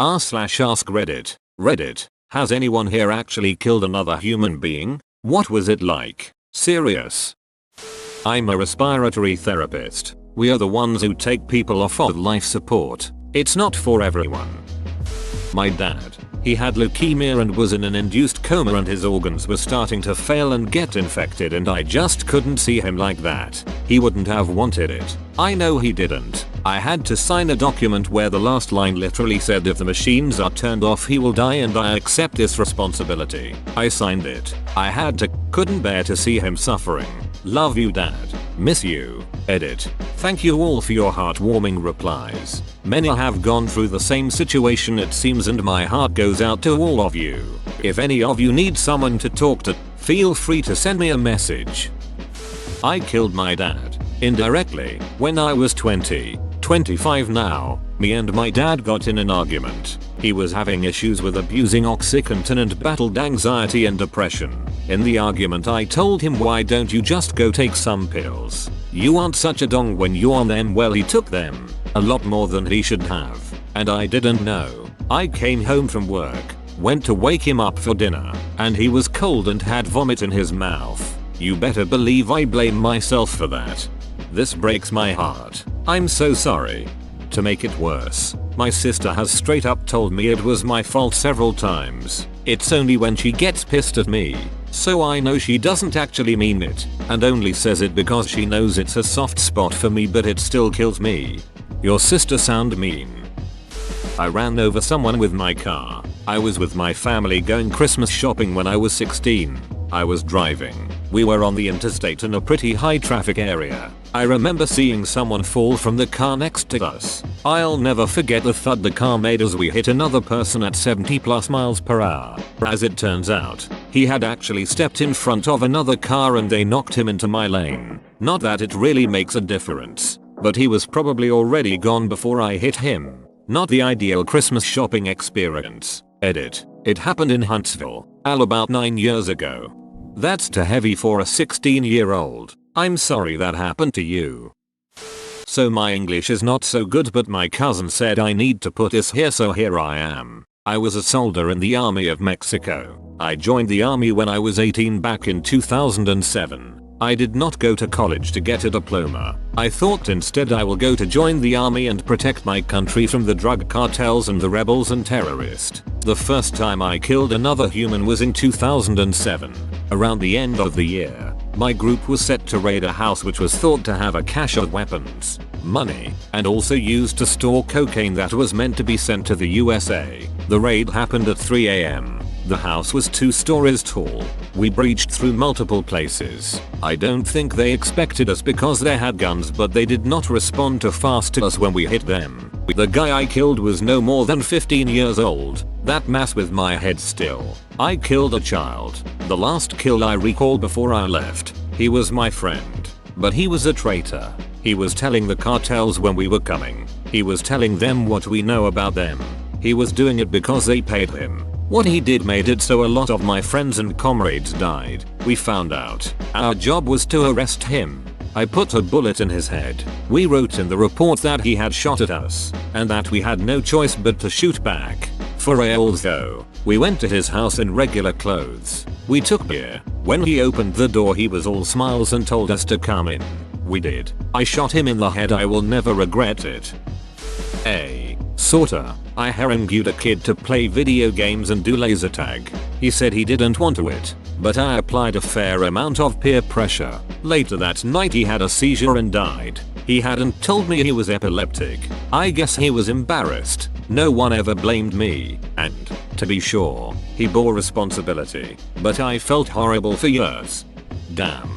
r/AskReddit. Reddit. Has anyone here actually killed another human being? What was it like? Serious. I'm a respiratory therapist. We are the ones who take people off of life support. It's not for everyone. My dad. He had leukemia and was in an induced coma and his organs were starting to fail and get infected and I just couldn't see him like that. He wouldn't have wanted it. I know he didn't. I had to sign a document where the last line literally said if the machines are turned off he will die and I accept this responsibility. I signed it. I had to. Couldn't bear to see him suffering. Love you dad. Miss you. Edit. Thank you all for your heartwarming replies. Many have gone through the same situation it seems and my heart goes out to all of you. If any of you need someone to talk to, feel free to send me a message. I killed my dad. Indirectly, when I was 20, 25 now, me and my dad got in an argument. He was having issues with abusing Oxycontin and battled anxiety and depression. In the argument I told him why don't you just go take some pills. You aren't such a dong when you on them. Well he took them. A lot more than he should have. And I didn't know. I came home from work, went to wake him up for dinner, and he was cold and had vomit in his mouth. You better believe I blame myself for that. This breaks my heart. I'm so sorry. To make it worse, my sister has straight up told me it was my fault several times. It's only when she gets pissed at me. So I know she doesn't actually mean it, and only says it because she knows it's a soft spot for me but it still kills me. Your sister sound mean. I ran over someone with my car. I was with my family going Christmas shopping when I was 16. I was driving. We were on the interstate in a pretty high traffic area. I remember seeing someone fall from the car next to us. I'll never forget the thud the car made as we hit another person at 70+ miles per hour. As it turns out, he had actually stepped in front of another car and they knocked him into my lane. Not that it really makes a difference, but he was probably already gone before I hit him. Not the ideal Christmas shopping experience. Edit. It happened in Huntsville, about 9 years ago. That's too heavy for a 16-year-old. I'm sorry that happened to you. So my English is not so good but my cousin said I need to put this here so here I am. I was a soldier in the Army of Mexico. I joined the army when I was 18 back in 2007. I did not go to college to get a diploma. I thought instead I will go to join the army and protect my country from the drug cartels and the rebels and terrorists. The first time I killed another human was in 2007. Around the end of the year, my group was set to raid a house which was thought to have a cache of weapons, money, and also used to store cocaine that was meant to be sent to the USA. The raid happened at 3 AM. The house was 2 stories tall. We breached through multiple places. I don't think they expected us because they had guns but they did not respond too fast to us when we hit them. The guy I killed was no more than 15 years old. That mess with my head still. I killed a child. The last kill I recall before I left. He was my friend. But he was a traitor. He was telling the cartels when we were coming. He was telling them what we know about them. He was doing it because they paid him. What he did made it so a lot of my friends and comrades died. We found out. Our job was to arrest him. I put a bullet in his head. We wrote in the report that he had shot at us, and that we had no choice but to shoot back. For reals though, we went to his house in regular clothes. We took beer. When he opened the door he was all smiles and told us to come in. We did. I shot him in the head. I will never regret it. Sorta. I harangued a kid to play video games and do laser tag. He said he didn't want to it, but I applied a fair amount of peer pressure. Later that night he had a seizure and died. He hadn't told me he was epileptic. I guess he was embarrassed. No one ever blamed me, and, to be sure, he bore responsibility. But I felt horrible for years. Damn.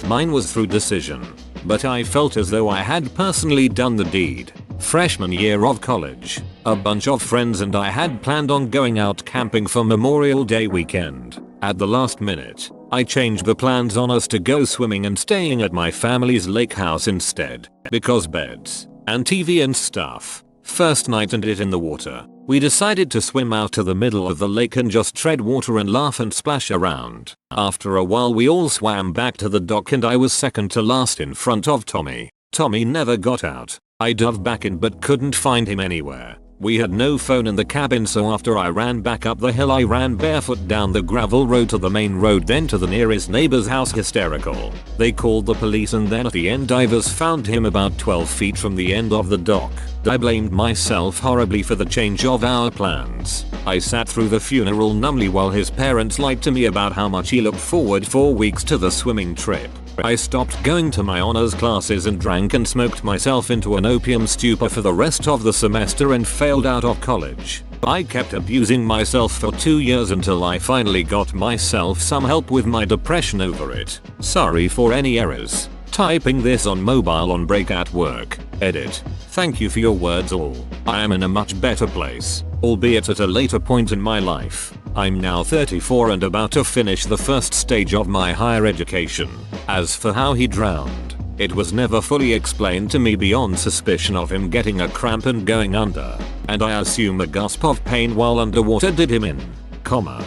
Mine was through decision, but I felt as though I had personally done the deed. Freshman year of college, a bunch of friends and I had planned on going out camping for Memorial Day weekend. At the last minute, I changed the plans on us to go swimming and staying at my family's lake house instead, because beds, and TV and stuff. First night and it in the water, we decided to swim out to the middle of the lake and just tread water and laugh and splash around. After a while we all swam back to the dock and I was second to last in front of Tommy. Tommy never got out. I dove back in but couldn't find him anywhere. We had no phone in the cabin, so after I ran back up the hill I ran barefoot down the gravel road to the main road, then to the nearest neighbor's house hysterical. They called the police and then at the end divers found him about 12 feet from the end of the dock. I blamed myself horribly for the change of our plans. I sat through the funeral numbly while his parents lied to me about how much he looked forward for weeks to the swimming trip. I stopped going to my honors classes and drank and smoked myself into an opium stupor for the rest of the semester and failed out of college. I kept abusing myself for 2 years until I finally got myself some help with my depression over it. Sorry for any errors. Typing this on mobile on break at work. Edit. Thank you for your words all. I am in a much better place, albeit at a later point in my life. I'm now 34 and about to finish the first stage of my higher education. As for how he drowned, it was never fully explained to me beyond suspicion of him getting a cramp and going under, and I assume a gasp of pain while underwater did him in, comma.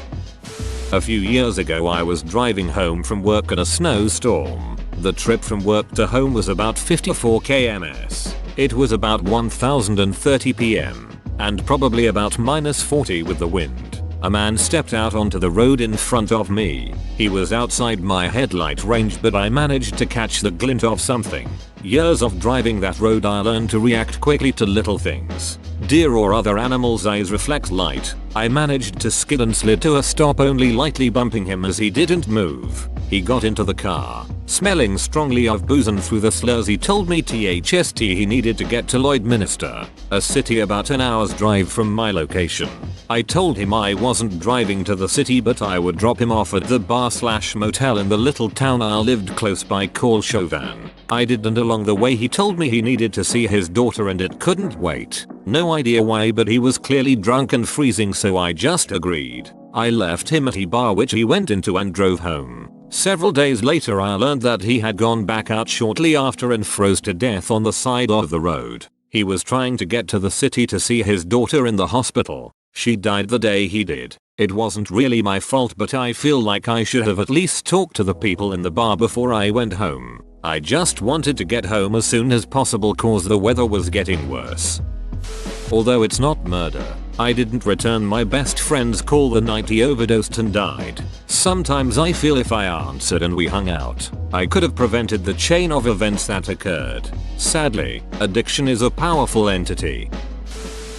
A few years ago I was driving home from work in a snowstorm. The trip from work to home was about 54 kms. It was about 1030 pm, and probably about -40 with the wind. A man stepped out onto the road in front of me. He was outside my headlight range, but I managed to catch the glint of something. Years of driving that road I learned to react quickly to little things. Deer or other animals' eyes reflect light. I managed to skid and slid to a stop, only lightly bumping him as he didn't move. He got into the car, smelling strongly of booze, and through the slurs he told me THST he needed to get to Lloydminster, a city about an hour's drive from my location. I told him I wasn't driving to the city, but I would drop him off at the bar/motel in the little town I lived close by called Chauvin. I did, and along the way he told me he needed to see his daughter and it couldn't wait. No idea why, but he was clearly drunk and freezing, so I just agreed. I left him at a bar which he went into and drove home. Several days later I learned that he had gone back out shortly after and froze to death on the side of the road. He was trying to get to the city to see his daughter in the hospital. She died the day he did. It wasn't really my fault, but I feel like I should have at least talked to the people in the bar before I went home. I just wanted to get home as soon as possible cause the weather was getting worse. Although it's not murder, I didn't return my best friend's call the night he overdosed and died. Sometimes I feel if I answered and we hung out, I could have prevented the chain of events that occurred. Sadly, addiction is a powerful entity.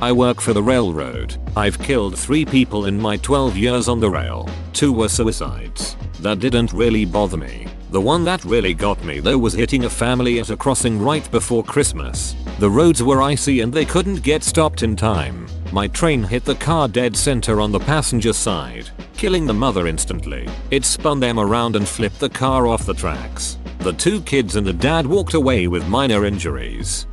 I work for the railroad. I've killed 3 people in my 12 years on the rail. 2 were suicides. That didn't really bother me. The one that really got me though was hitting a family at a crossing right before Christmas. The roads were icy and they couldn't get stopped in time. My train hit the car dead center on the passenger side, killing the mother instantly. It spun them around and flipped the car off the tracks. The 2 kids and the dad walked away with minor injuries.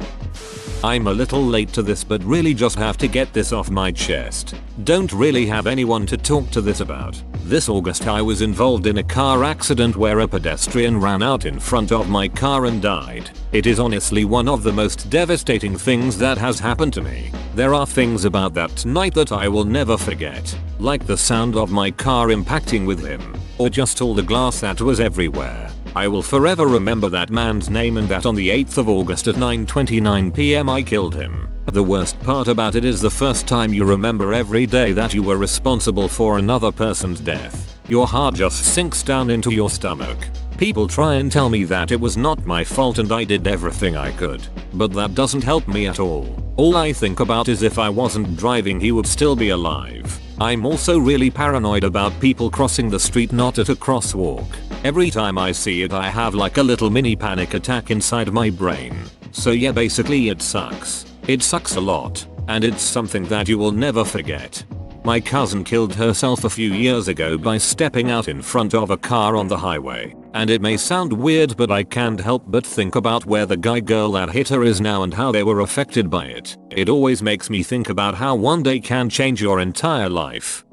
I'm a little late to this, but really just have to get this off my chest. Don't really have anyone to talk to this about. This August I was involved in a car accident where a pedestrian ran out in front of my car and died. It is honestly one of the most devastating things that has happened to me. There are things about that night that I will never forget, like the sound of my car impacting with him, or just all the glass that was everywhere. I will forever remember that man's name and that on the 8th of August at 9:29 p.m. I killed him. The worst part about it is the first time you remember every day that you were responsible for another person's death, your heart just sinks down into your stomach. People try and tell me that it was not my fault and I did everything I could, but that doesn't help me at all. All I think about is if I wasn't driving he would still be alive. I'm also really paranoid about people crossing the street not at a crosswalk. Every time I see it I have like a little mini panic attack inside my brain. So yeah, basically it sucks. It sucks a lot, and it's something that you will never forget. My cousin killed herself a few years ago by stepping out in front of a car on the highway. And it may sound weird, but I can't help but think about where the girl that hit her is now and how they were affected by it. It always makes me think about how one day can change your entire life.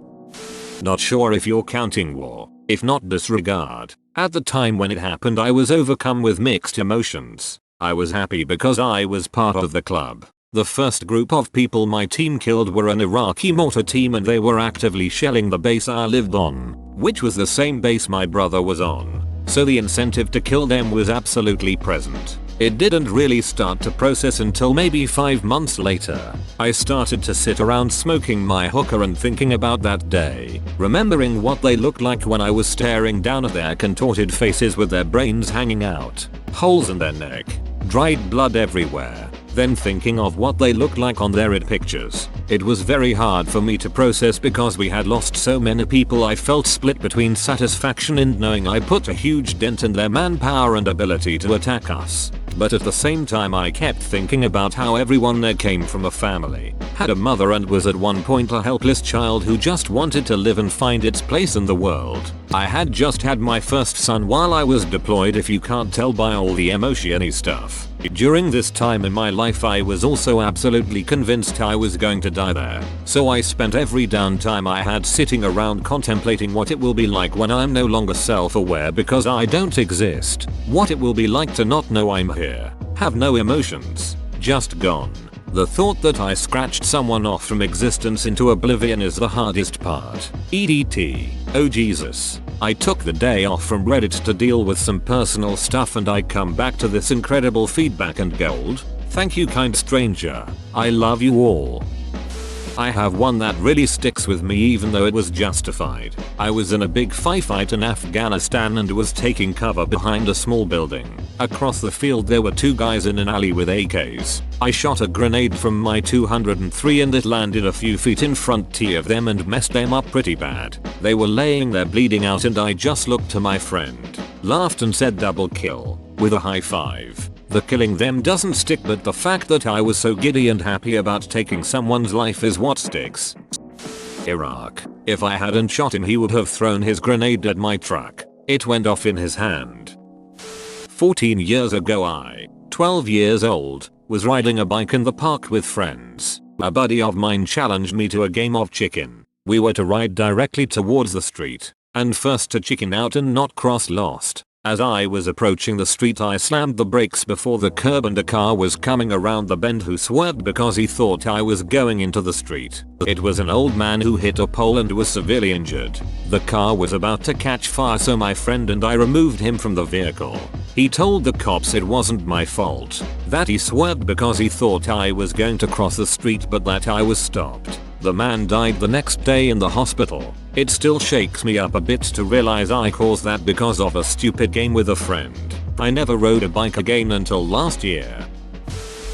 Not sure if you're counting war. If not, disregard. At the time when it happened I was overcome with mixed emotions. I was happy because I was part of the club. The first group of people my team killed were an Iraqi mortar team and they were actively shelling the base I lived on, which was the same base my brother was on. So the incentive to kill them was absolutely present. It didn't really start to process until maybe 5 months later. I started to sit around smoking my hookah and thinking about that day, remembering what they looked like when I was staring down at their contorted faces with their brains hanging out, holes in their neck, dried blood everywhere, then thinking of what they looked like on their pictures. It was very hard for me to process because we had lost so many people. I felt split between satisfaction in knowing I put a huge dent in their manpower and ability to attack us, but at the same time I kept thinking about how everyone there came from a family, had a mother, and was at one point a helpless child who just wanted to live and find its place in the world. I had just had my first son while I was deployed, if you can't tell by all the emotion-y stuff. During this time in my life I was also absolutely convinced I was going to die there, so I spent every downtime I had sitting around contemplating what it will be like when I'm no longer self-aware because I don't exist, what it will be like to not know I'm here, have no emotions, just gone. The thought that I scratched someone off from existence into oblivion is the hardest part. EDT. Oh Jesus. I took the day off from Reddit to deal with some personal stuff and I come back to this incredible feedback and gold. Thank you, kind stranger. I love you all. I have one that really sticks with me even though it was justified. I was in a big firefight in Afghanistan and was taking cover behind a small building. Across the field there were 2 guys in an alley with AKs. I shot a grenade from my 203 and it landed a few feet in front of them and messed them up pretty bad. They were laying there bleeding out and I just looked to my friend, laughed and said double kill, with a high five. The killing them doesn't stick, but the fact that I was so giddy and happy about taking someone's life is what sticks. Iraq. If I hadn't shot him he would have thrown his grenade at my truck. It went off in his hand. 14 years ago I, 12 years old, was riding a bike in the park with friends. A buddy of mine challenged me to a game of chicken. We were to ride directly towards the street, and first to chicken out and not cross lost. As I was approaching the street I slammed the brakes before the curb and a car was coming around the bend who swerved because he thought I was going into the street. It was an old man who hit a pole and was severely injured. The car was about to catch fire, so my friend and I removed him from the vehicle. He told the cops it wasn't my fault, that he swerved because he thought I was going to cross the street but that I was stopped. The man died the next day in the hospital. It still shakes me up a bit to realize I caused that because of a stupid game with a friend. I never rode a bike again until last year.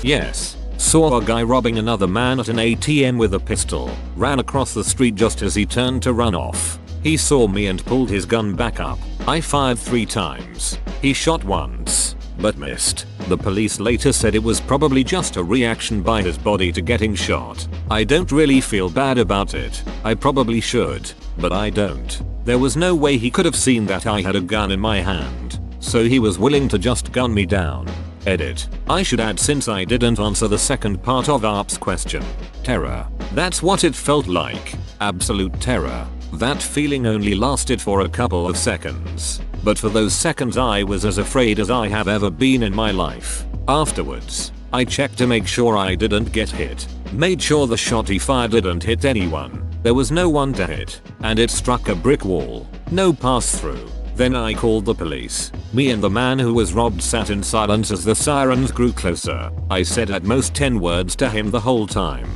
Yes, saw a guy robbing another man at an ATM with a pistol. Ran across the street just as he turned to run off. He saw me and pulled his gun back up. I fired 3 times. He shot once, but missed. The police later said it was probably just a reaction by his body to getting shot. I don't really feel bad about it. I probably should, but I don't. There was no way he could have seen that I had a gun in my hand, so he was willing to just gun me down. Edit. I should add, since I didn't answer the second part of ARP's question. Terror. That's what it felt like. Absolute terror. That feeling only lasted for a couple of seconds, but for those seconds I was as afraid as I have ever been in my life. Afterwards, I checked to make sure I didn't get hit. Made sure the shot he fired didn't hit anyone. There was no one to hit, and it struck a brick wall. No pass through. Then I called the police. Me and the man who was robbed sat in silence as the sirens grew closer. I said at most 10 words to him the whole time.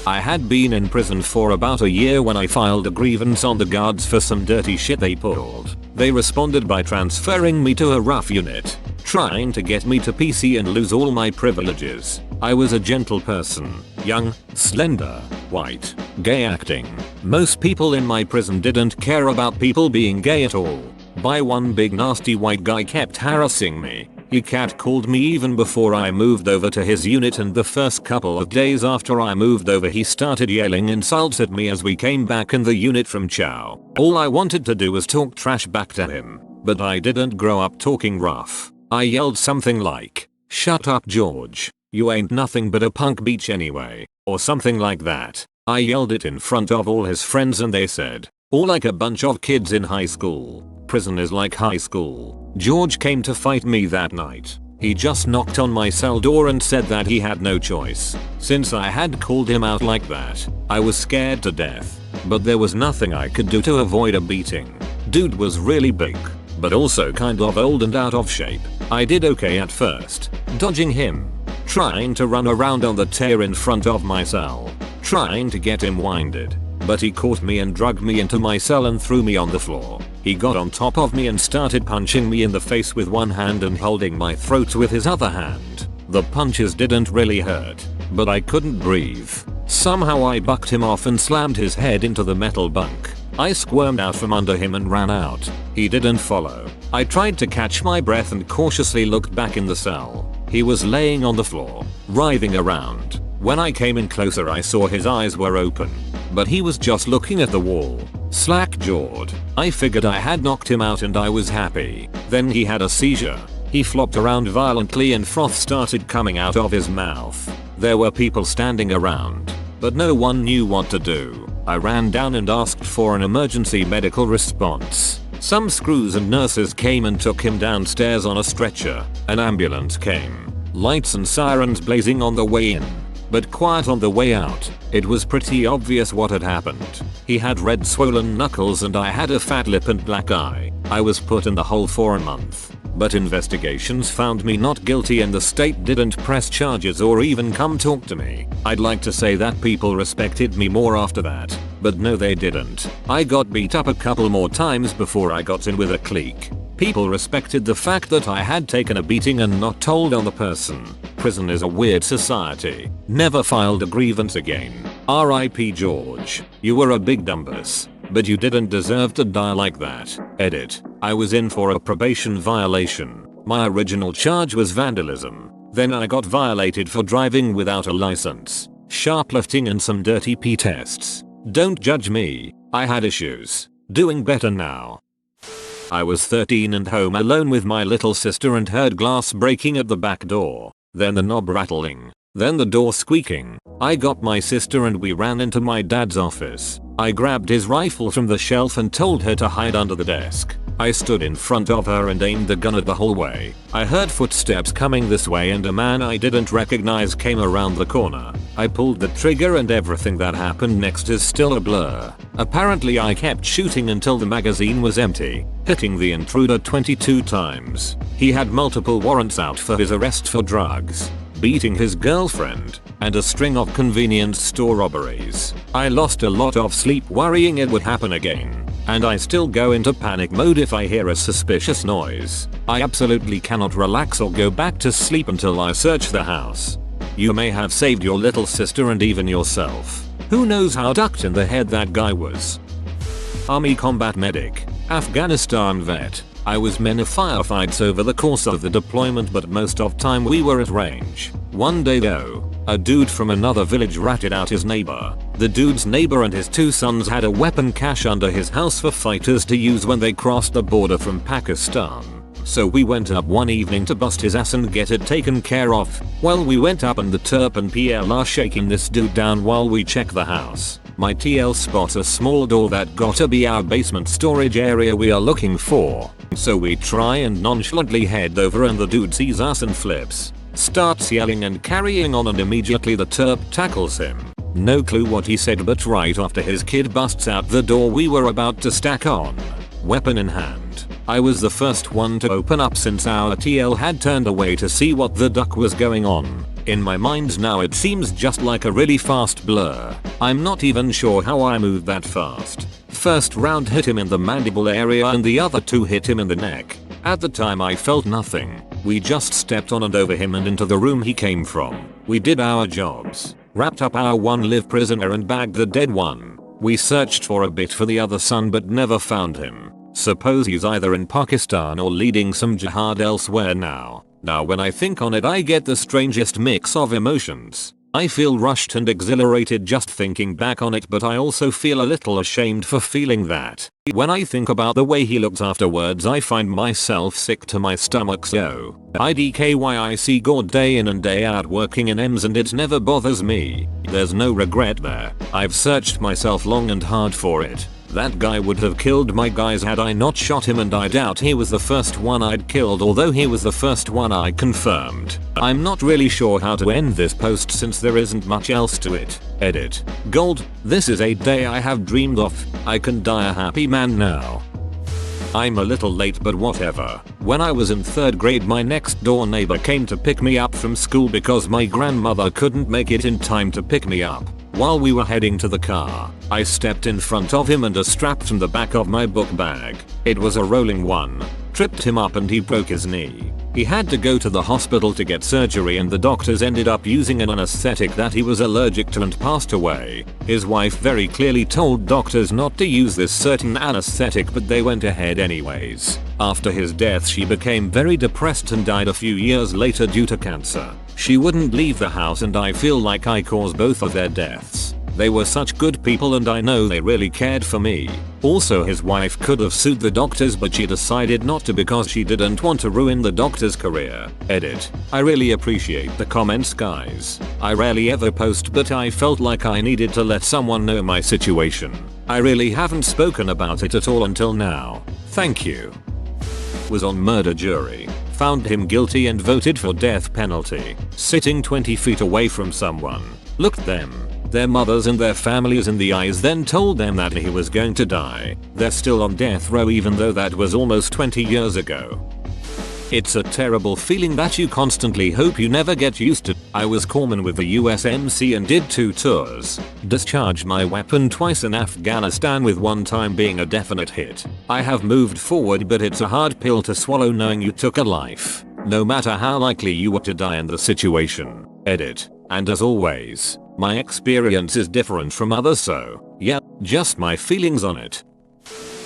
I had been in prison for about a year when I filed a grievance on the guards for some dirty shit they pulled. They responded by transferring me to a rough unit, trying to get me to PC and lose all my privileges. I was a gentle person, young, slender, white, gay acting. Most people in my prison didn't care about people being gay at all. One big nasty white guy kept harassing me. He catcalled me even before I moved over to his unit, and the first couple of days after I moved over he started yelling insults at me as we came back in the unit from chow. All I wanted to do was talk trash back to him, but I didn't grow up talking rough. I yelled something like, "Shut up, George. You ain't nothing but a punk beach anyway," or something like that. I yelled it in front of all his friends and they said, "All like a bunch of kids in high school. Prison is like high school." George came to fight me that night. He just knocked on my cell door and said that he had no choice. Since I had called him out like that, I was scared to death. But there was nothing I could do to avoid a beating. Dude was really big, but also kind of old and out of shape. I did okay at first, dodging him, trying to run around on the tear in front of my cell, trying to get him winded, but he caught me and dragged me into my cell and threw me on the floor. He got on top of me and started punching me in the face with one hand and holding my throat with his other hand. The punches didn't really hurt, but I couldn't breathe. Somehow I bucked him off and slammed his head into the metal bunk. I squirmed out from under him and ran out. He didn't follow. I tried to catch my breath and cautiously looked back in the cell. He was laying on the floor, writhing around. When I came in closer I saw his eyes were open, but he was just looking at the wall, slack-jawed. I figured I had knocked him out and I was happy. Then he had a seizure. He flopped around violently and froth started coming out of his mouth. There were people standing around, but no one knew what to do. I ran down and asked for an emergency medical response. Some screws and nurses came and took him downstairs on a stretcher. An ambulance came. Lights and sirens blazing on the way in, but quiet on the way out. It was pretty obvious what had happened. He had red swollen knuckles and I had a fat lip and black eye. I was put in the hole for a month, but investigations found me not guilty and the state didn't press charges or even come talk to me. I'd like to say that people respected me more after that, but no they didn't. I got beat up a couple more times before I got in with a clique. People respected the fact that I had taken a beating and not told on the person. Prison is a weird society. Never filed a grievance again. R.I.P. George. You were a big dumbass, but you didn't deserve to die like that. Edit. I was in for a probation violation. My original charge was vandalism. Then I got violated for driving without a license, shoplifting and some dirty P tests. Don't judge me. I had issues. Doing better now. I was 13 and home alone with my little sister and heard glass breaking at the back door. Then the knob rattling. Then the door squeaking. I got my sister and we ran into my dad's office. I grabbed his rifle from the shelf and told her to hide under the desk. I stood in front of her and aimed the gun at the hallway. I heard footsteps coming this way and a man I didn't recognize came around the corner. I pulled the trigger and everything that happened next is still a blur. Apparently I kept shooting until the magazine was empty, hitting the intruder 22 times. He had multiple warrants out for his arrest for drugs, beating his girlfriend, and a string of convenience store robberies. I lost a lot of sleep worrying it would happen again. And I still go into panic mode if I hear a suspicious noise. I absolutely cannot relax or go back to sleep until I search the house. You may have saved your little sister and even yourself. Who knows how ducked in the head that guy was. Army combat medic, Afghanistan vet. I was in firefights over the course of the deployment but most of time we were at range. One day though, a dude from another village ratted out his neighbor. The dude's neighbor and his two sons had a weapon cache under his house for fighters to use when they crossed the border from Pakistan. So we went up one evening to bust his ass and get it taken care of. Well, we went up and the Terp and PL are shaking this dude down while we check the house. My TL spots a small door that gotta be our basement storage area we are looking for. So we try and nonchalantly head over and the dude sees us and flips, starts yelling and carrying on and immediately the Terp tackles him. No clue what he said but right after his kid busts out the door we were about to stack on, weapon in hand. I was the first one to open up since our TL had turned away to see what the duck was going on. In my mind now it seems just like a really fast blur. I'm not even sure how I moved that fast. First round hit him in the mandible area and the other two hit him in the neck. At the time I felt nothing. We just stepped on and over him and into the room he came from. We did our jobs, wrapped up our one live prisoner and bagged the dead one. We searched for a bit for the other son but never found him. Suppose he's either in Pakistan or leading some jihad elsewhere now. Now when I think on it I get the strangest mix of emotions. I feel rushed and exhilarated just thinking back on it but I also feel a little ashamed for feeling that. When I think about the way he looked afterwards I find myself sick to my stomach so I see God day in and day out working in EMS and it never bothers me. There's no regret there. I've searched myself long and hard for it. That guy would have killed my guys had I not shot him and I doubt he was the first one I'd killed although he was the first one I confirmed. I'm not really sure how to end this post since there isn't much else to it. Edit. Gold, this is a day I have dreamed of. I can die a happy man now. I'm a little late but whatever. When I was in 3rd grade my next door neighbor came to pick me up from school because my grandmother couldn't make it in time to pick me up. While we were heading to the car, I stepped in front of him and a strap from the back of my book bag, it was a rolling one, tripped him up and he broke his knee. He had to go to the hospital to get surgery and the doctors ended up using an anesthetic that he was allergic to and passed away. His wife very clearly told doctors not to use this certain anesthetic but they went ahead anyways. After his death she became very depressed and died a few years later due to cancer. She wouldn't leave the house and I feel like I caused both of their deaths. They were such good people and I know they really cared for me. Also his wife could have sued the doctors but she decided not to because she didn't want to ruin the doctor's career. Edit. I really appreciate the comments guys. I rarely ever post but I felt like I needed to let someone know my situation. I really haven't spoken about it at all until now. Thank you. Was on murder jury. Found him guilty and voted for death penalty. Sitting 20 feet away from someone. Looked them, their mothers and their families in the eyes, then told them that he was going to die. They're still on death row even though that was almost 20 years ago. It's a terrible feeling that you constantly hope you never get used to. I was corpsman with the USMC and did 2 tours. Discharged my weapon twice in Afghanistan with one time being a definite hit. I have moved forward but it's a hard pill to swallow knowing you took a life. No matter how likely you were to die in the situation. Edit. And as always, my experience is different from others so, yeah, just my feelings on it.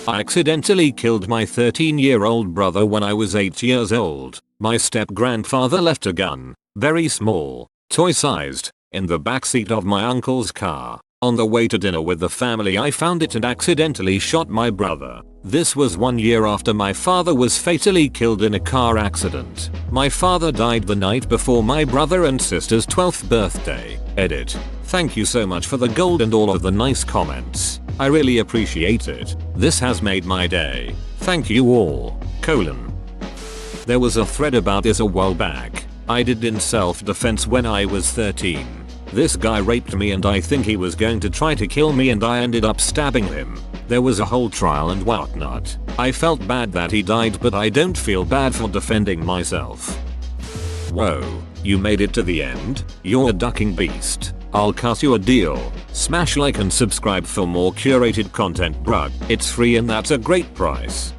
I accidentally killed my 13-year-old brother when I was 8 years old. My step-grandfather left a gun, very small, toy-sized, in the backseat of my uncle's car. On the way to dinner with the family I found it and accidentally shot my brother. This was 1 year after my father was fatally killed in a car accident. My father died the night before my brother and sister's 12th birthday. Edit. Thank you so much for the gold and all of the nice comments. I really appreciate it. This has made my day. Thank you all. : There was a thread about this a while back. I did in self-defense when I was 13. This guy raped me and I think he was going to try to kill me and I ended up stabbing him. There was a whole trial and whatnot. I felt bad that he died but I don't feel bad for defending myself. Whoa, you made it to the end? You're a ducking beast. I'll cut you a deal. Smash like and subscribe for more curated content bruh. It's free and that's a great price.